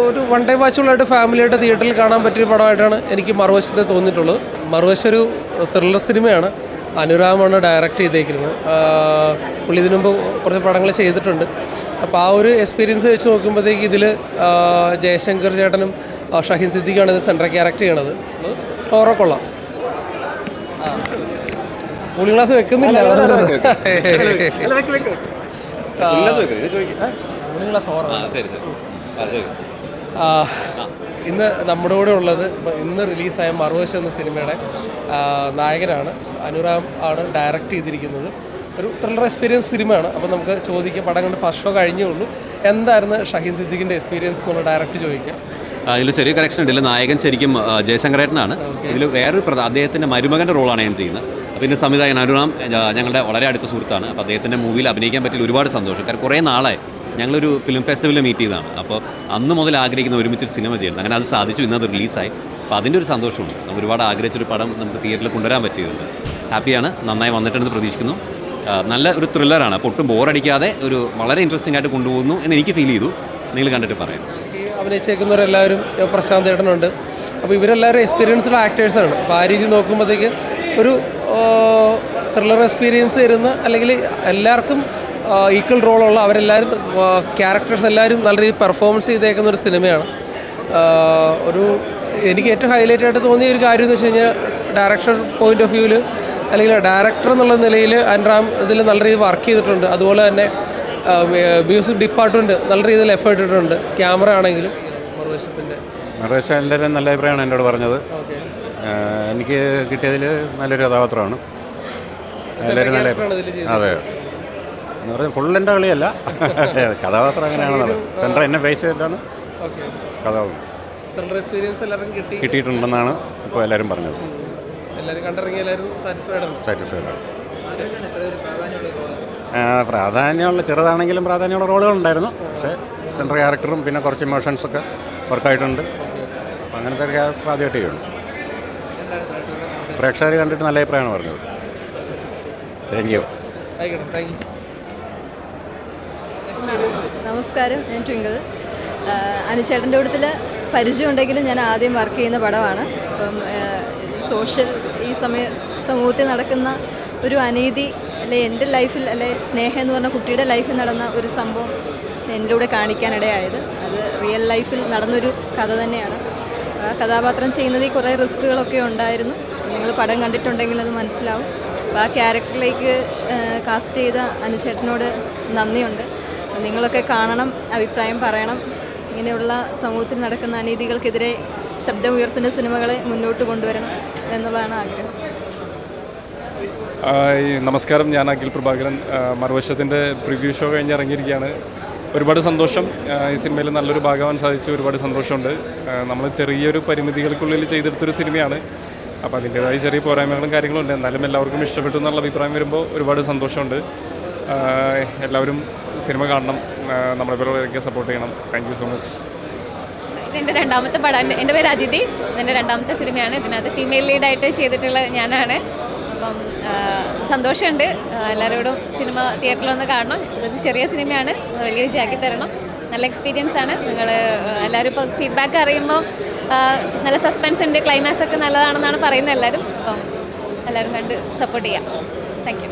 ഒരു one time വാച്ചുകളായിട്ട് ഫാമിലിയായിട്ട് തിയേറ്ററിൽ കാണാൻ പറ്റിയ പടമായിട്ടാണ് എനിക്ക് മറുവശത്തെ തോന്നിയിട്ടുള്ളത്. മറുവശം ഒരു ത്രില്ലർ സിനിമയാണ്. അനുരാമാണ് ഡയറക്റ്റ് ചെയ്തേക്കുന്നത്. പുള്ളി ഇതിനു മുമ്പ് കുറച്ച് പടങ്ങൾ ചെയ്തിട്ടുണ്ട്. അപ്പോൾ ആ ഒരു എക്സ്പീരിയൻസ് വെച്ച് നോക്കുമ്പോഴത്തേക്ക് ഇതിൽ ജയശങ്കർ ചേട്ടനും ഷഹീൻ സിദ്ദിഖാണ് ഇത് സെൻട്രൽ ക്യാരക്ടർ ചെയ്യണത്. ഓറോ കൊള്ളാം. കൂളിംഗ് ഗ്ലാസ് വെക്കുന്നില്ല. ഇന്ന് നമ്മുടെ കൂടെ ഉള്ളത് ഇന്ന് റിലീസായ മറുവശം എന്ന സിനിമയുടെ നായകനാണ്. അനുരാം ആണ് ഡയറക്റ്റ് ചെയ്തിരിക്കുന്നത്. ഒരു ത്രില്ലർ എക്സ്പീരിയൻസ് സിനിമയാണ്. അപ്പോൾ നമുക്ക് ചോദിക്കാം, പടം കണ്ട് ഫസ്റ്റ് ഷോ കഴിഞ്ഞേ ഉള്ളൂ, എന്തായിരുന്നു ഷഹീൻ സിദ്ദിഖിൻ്റെ എക്സ്പീരിയൻസ് എന്നുള്ള ഡയറക്റ്റ് ചോദിക്കാം. ഇതിൽ ചെറിയ കറക്ഷൻ ഉണ്ട്. ഇതിൽ നായകൻ ശരിക്കും ജയശങ്കരേട്ടനാണ്. ഇതിൽ വേറൊരു അദ്ദേഹത്തിൻ്റെ മരുമകൻ്റെ റോളാണ് ഞാൻ ചെയ്യുന്നത്. അപ്പോൾ ഇതിൻ്റെ സംവിധായകൻ അനുരാം ഞങ്ങളുടെ വളരെ അടുത്ത സുഹൃത്താണ്. അപ്പോൾ അദ്ദേഹത്തിൻ്റെ മൂവിയിൽ അഭിനയിക്കാൻ പറ്റിയ ഒരുപാട് സന്തോഷം. കാരണം കുറേ നാളായി ഞങ്ങളൊരു ഫിലിം ഫെസ്റ്റിവലിൽ മീറ്റ് ചെയ്തതാണ്. അപ്പോൾ അന്ന് മുതൽ ആഗ്രഹിക്കുന്ന ഒരുമിച്ചൊരു സിനിമ ചെയ്യുന്നത്. അങ്ങനെ അത് സാധിച്ചു. ഇന്നത് റിലീസായി. അപ്പോൾ അതിൻ്റെ ഒരു സന്തോഷമുണ്ട്. നമുക്ക് ഒരുപാട് ആഗ്രഹിച്ചൊരു പടം നമുക്ക് തിയേറ്ററിൽ കൊണ്ടുവരാൻ പറ്റിയതുണ്ട്. ഹാപ്പിയാണ്. നന്നായി വന്നിട്ടുണ്ടെന്ന് പ്രതീക്ഷിക്കുന്നു. നല്ല ഒരു ത്രില്ലറാണ്. അപ്പോൾ ഒട്ടും ബോറടിക്കാതെ ഒരു വളരെ ഇൻട്രസ്റ്റിംഗ് ആയിട്ട് കൊണ്ടുപോകുന്നു എന്ന് എനിക്ക് ഫീൽ ചെയ്തു. നിങ്ങൾ കണ്ടിട്ട് പറയാം. അഭിനയിച്ചേക്കുന്നവരെല്ലാവരും പ്രശാന്ത് ചേട്ടനുണ്ട്. അപ്പോൾ ഇവരെല്ലാവരും എക്സ്പീരിയൻസ്ഡ് ആക്ടേഴ്സാണ്. അപ്പോൾ ആ രീതി നോക്കുമ്പോഴത്തേക്ക് ഒരു ത്രില്ലർ എക്സ്പീരിയൻസ് തരുന്ന, അല്ലെങ്കിൽ എല്ലാവർക്കും ഈക്വൽ റോളുള്ള അവരെല്ലാവരും ക്യാരക്ടേഴ്സ് എല്ലാവരും നല്ല രീതിയിൽ പെർഫോമൻസ് ചെയ്തേക്കുന്ന ഒരു സിനിമയാണ്. ഒരു എനിക്ക് ഏറ്റവും ഹൈലൈറ്റ് ആയിട്ട് തോന്നിയ ഒരു കാര്യം എന്ന് വെച്ച് കഴിഞ്ഞാൽ ഡയറക്ഷൻ പോയിൻ്റ് ഓഫ് വ്യൂവിൽ, അല്ലെങ്കിൽ ഡയറക്ടർ എന്നുള്ള നിലയിൽ അനുരാം ഇതിൽ നല്ല രീതിയിൽ വർക്ക് ചെയ്തിട്ടുണ്ട്. അതുപോലെ തന്നെ മ്യൂസിക് ഡിപ്പാർട്ട്മെൻറ്റ് നല്ല രീതിയിൽ എഫേർട്ട് ഇട്ടിട്ടുണ്ട്. ക്യാമറ ആണെങ്കിലും മറുവശം എല്ലാവരും നല്ല അഭിപ്രായമാണ് എന്നോട് പറഞ്ഞത്. എനിക്ക് കിട്ടിയതിൽ നല്ലൊരു കഥാപാത്രമാണ്. എല്ലാവരും നല്ല അതെ എന്ന് പറഞ്ഞാൽ ഫുൾ എൻ്റെ കളിയല്ല, കഥാപാത്രം അങ്ങനെയാണെന്നുള്ളത്. സെൻറ്റർ എന്നെ ബേസ് ചെയ്തിട്ടാണ് കഥാപാത്രം കിട്ടിയിട്ടുണ്ടെന്നാണ് ഇപ്പോൾ എല്ലാവരും പറഞ്ഞത്. സാറ്റിസ്ഫൈഡാണ്. പ്രാധാന്യമുള്ള ചെറുതാണെങ്കിലും പ്രാധാന്യമുള്ള റോളുകളുണ്ടായിരുന്നു. പക്ഷേ സെൻട്രൽ ക്യാരക്ടറും പിന്നെ കുറച്ച് ഇമോഷൻസൊക്കെ വർക്കായിട്ടുണ്ട്. അപ്പം അങ്ങനത്തെ ഒരു ക്യാരക്ടർ ആദ്യമായിട്ട് ചെയ്യുന്നു. പ്രേക്ഷകർ കണ്ടിട്ട് നല്ല അഭിപ്രായമാണ് പറഞ്ഞത്. Thank you. നമസ്കാരം, ഞാൻ ട്വിങ്കിൾ. അനുചേട്ടൻ്റെ കൂട്ടത്തിൽ പരിചയം ഉണ്ടെങ്കിലും ഞാൻ ആദ്യം വർക്ക് ചെയ്യുന്ന പടമാണ്. അപ്പം സോഷ്യൽ ഈ സമൂഹത്തിൽ നടക്കുന്ന ഒരു അനീതി, അല്ലെ എൻ്റെ ലൈഫിൽ, അല്ലെ സ്നേഹം എന്ന് പറഞ്ഞ കുട്ടിയുടെ ലൈഫിൽ നടന്ന ഒരു സംഭവം എൻ്റെ കൂടെ കാണിക്കാനിടയായത്. അത് റിയൽ ലൈഫിൽ നടന്നൊരു കഥ തന്നെയാണ്. ആ കഥാപാത്രം ചെയ്യുന്നതിൽ കുറേ റിസ്കുകളൊക്കെ ഉണ്ടായിരുന്നു. നിങ്ങൾ പടം കണ്ടിട്ടുണ്ടെങ്കിൽ അത് മനസ്സിലാവും. അപ്പോൾ ആ ക്യാരക്ടറിലേക്ക് കാസ്റ്റ് ചെയ്ത അനുചേട്ടനോട് നന്ദിയുണ്ട്. നിങ്ങളൊക്കെ കാണണം, അഭിപ്രായം പറയണം. ഇങ്ങനെയുള്ള സമൂഹത്തിൽ നടക്കുന്ന അനീതികൾക്കെതിരെ ശബ്ദമുയർത്തുന്ന സിനിമകളെ മുന്നോട്ട് കൊണ്ടുവരണം എന്നുള്ളതാണ് ആഗ്രഹം. നമസ്കാരം, ഞാൻ അഖിൽ പ്രഭാകരൻ. മറുവശത്തിൻ്റെ പ്രിവ്യൂ ഷോ കഴിഞ്ഞ് ഇറങ്ങിയിരിക്കുകയാണ്. ഒരുപാട് സന്തോഷം. ഈ സിനിമയിൽ നല്ലൊരു ഭാഗമാകാൻ സാധിച്ചു. ഒരുപാട് സന്തോഷമുണ്ട്. നമ്മൾ ചെറിയൊരു പരിമിതികൾക്കുള്ളിൽ ചെയ്തെടുത്തൊരു സിനിമയാണ്. അപ്പോൾ അതിൻ്റേതായ ചെറിയ പോരായ്മകളും കാര്യങ്ങളും ഉണ്ട്. എന്നാലും എല്ലാവർക്കും ഇഷ്ടപ്പെട്ടു എന്നുള്ള അഭിപ്രായം വരുമ്പോൾ ഒരുപാട് സന്തോഷമുണ്ട്. എല്ലാവരും സിനിമ കാണണം, നമ്മളെപ്പോലൊക്കെ സപ്പോർട്ട് ചെയ്യണം. Thank you so much. ഇതെൻ്റെ രണ്ടാമത്തെ പടം. എൻ്റെ പേര് അതിഥി. ഇതെൻ്റെ രണ്ടാമത്തെ സിനിമയാണ്. ഇതിനകത്ത് ഫീമെയിൽ ലീഡായിട്ട് ചെയ്തിട്ടുള്ള ഞാനാണ്. അപ്പം സന്തോഷമുണ്ട്. എല്ലാവരോടും സിനിമ തിയേറ്ററിൽ വന്ന് കാണണം. ഇതൊരു ചെറിയ സിനിമയാണ്, വലിയ വിജയമാക്കി തരണം. നല്ല എക്സ്പീരിയൻസ് ആണ്. നിങ്ങൾ എല്ലാവരും ഇപ്പോൾ ഫീഡ്ബാക്ക് അറിയുമ്പോൾ നല്ല സസ്പെൻസ് ഉണ്ട്, ക്ലൈമാക്സ് ഒക്കെ നല്ലതാണെന്നാണ് പറയുന്നത് എല്ലാവരും. അപ്പം എല്ലാവരും കണ്ട് സപ്പോർട്ട് ചെയ്യാം. Thank you.